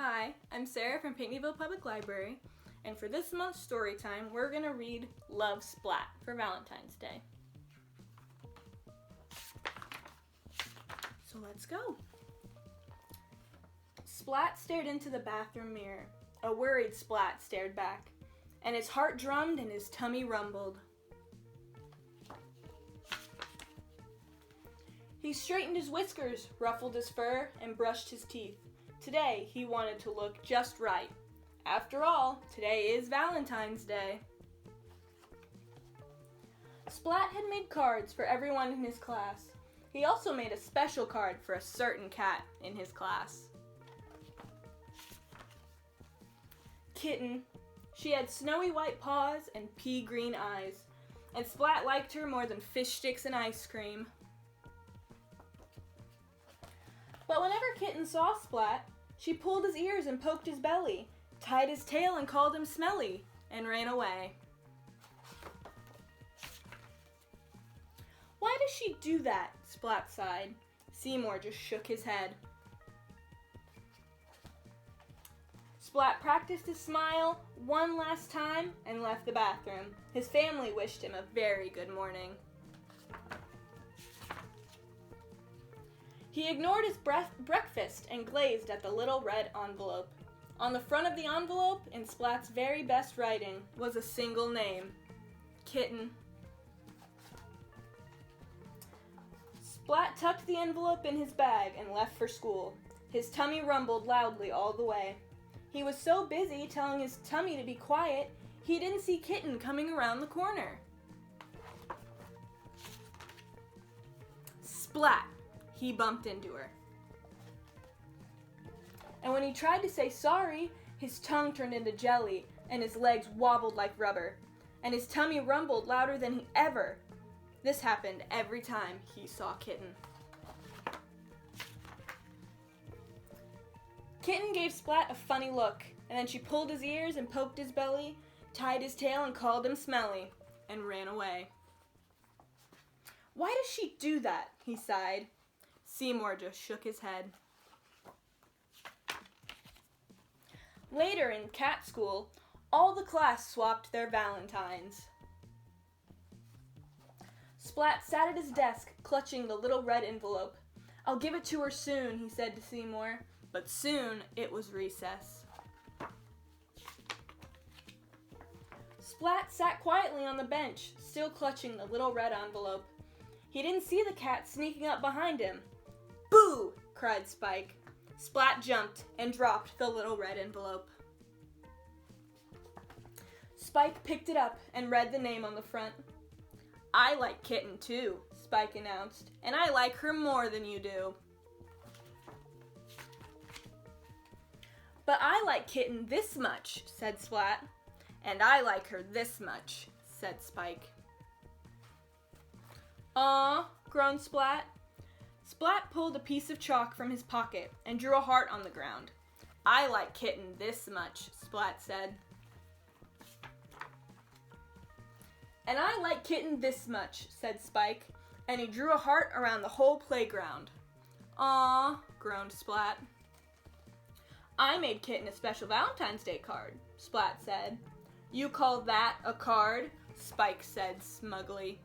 Hi, I'm Sarah from Pinckneyville Public Library, and for this month's story time, we're going to read Love Splat for Valentine's Day. So let's go. Splat stared into the bathroom mirror. A worried Splat stared back, and his heart drummed and his tummy rumbled. He straightened his whiskers, ruffled his fur, and brushed his teeth. Today, he wanted to look just right. After all, today is Valentine's Day. Splat had made cards for everyone in his class. He also made a special card for a certain cat in his class. Kitten. She had snowy white paws and pea green eyes, and Splat liked her more than fish sticks and ice cream. But whenever Kitten saw Splat, she pulled his ears and poked his belly, tied his tail and called him smelly, and ran away. Why does she do that? Splat sighed. Seymour just shook his head. Splat practiced his smile one last time and left the bathroom. His family wished him a very good morning. He ignored his breakfast and glazed at the little red envelope. On the front of the envelope, in Splat's very best writing, was a single name: Kitten. Splat tucked the envelope in his bag and left for school. His tummy rumbled loudly all the way. He was so busy telling his tummy to be quiet, he didn't see Kitten coming around the corner. Splat! He bumped into her. And when he tried to say sorry, his tongue turned into jelly, and his legs wobbled like rubber, and his tummy rumbled louder than he ever. This happened every time he saw Kitten. Kitten gave Splat a funny look, and then she pulled his ears and poked his belly, tied his tail and called him smelly, and ran away. Why does she do that? He sighed. Seymour just shook his head. Later in cat school, all the class swapped their Valentines. Splat sat at his desk, clutching the little red envelope. "I'll give it to her soon," he said to Seymour, but soon it was recess. Splat sat quietly on the bench, still clutching the little red envelope. He didn't see the cat sneaking up behind him. "Boo!" cried Spike. Splat jumped and dropped the little red envelope. Spike picked it up and read the name on the front. "I like Kitten too," Spike announced, "and I like her more than you do." "But I like Kitten this much," said Splat. "And I like her this much," said Spike. "Aw," groaned Splat. Splat pulled a piece of chalk from his pocket and drew a heart on the ground. "I like Kitten this much," Splat said. "And I like Kitten this much," said Spike, and he drew a heart around the whole playground. "Aw," groaned Splat. "I made Kitten a special Valentine's Day card," Splat said. "You call that a card?" Spike said smugly.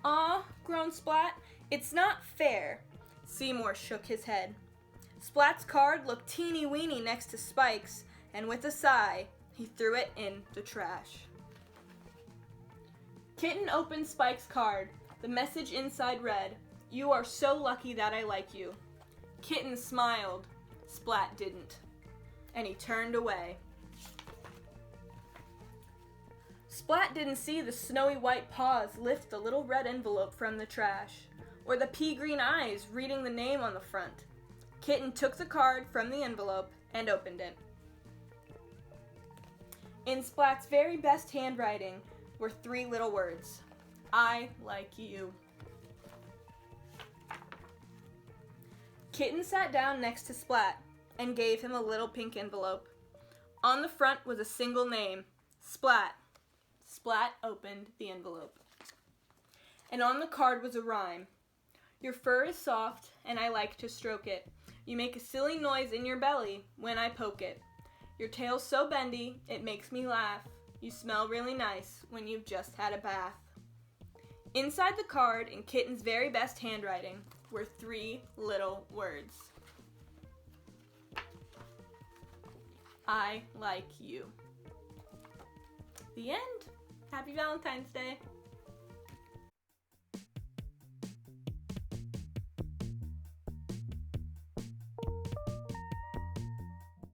"Aw," groaned Splat, "it's not fair." Seymour shook his head. Splat's card looked teeny-weeny next to Spike's, and with a sigh, he threw it in the trash. Kitten opened Spike's card. The message inside read, "You are so lucky that I like you." Kitten smiled. Splat didn't, and he turned away. Splat didn't see the snowy white paws lift the little red envelope from the trash, or the pea green eyes reading the name on the front. Kitten took the card from the envelope and opened it. In Splat's very best handwriting were 3 little words: "I like you." Kitten sat down next to Splat and gave him a little pink envelope. On the front was a single name: Splat. Splat opened the envelope. And on the card was a rhyme: Your fur is soft, and I like to stroke it. You make a silly noise in your belly when I poke it. Your tail's so bendy, it makes me laugh. You smell really nice when you've just had a bath. Inside the card, in Kitten's very best handwriting, were 3 little words. I like you. The end. Happy Valentine's Day.